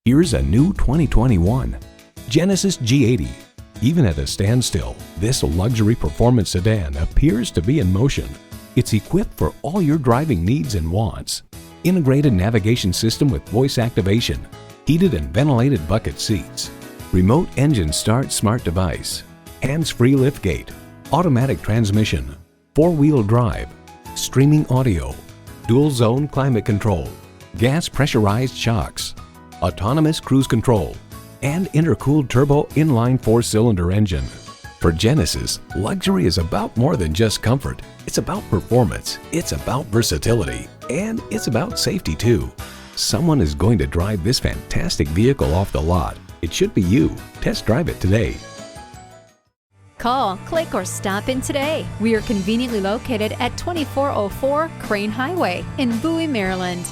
Here's a new 2021 Genesis G80. Even at a standstill, this luxury performance sedan appears to be in motion. It's equipped for all your driving needs and wants. Integrated navigation system with voice activation, heated and ventilated bucket seats, remote engine start smart device, hands-free liftgate, automatic transmission, four-wheel drive, streaming audio, dual zone climate control, gas pressurized shocks, autonomous cruise control, and intercooled turbo inline four-cylinder engine. For Genesis, luxury is about more than just comfort. It's about performance, it's about versatility, and it's about safety too. Someone is going to drive this fantastic vehicle off the lot. It should be you. Test drive it today. Call, click, or stop in today. We are conveniently located at 2404 Crane Highway in Bowie, Maryland.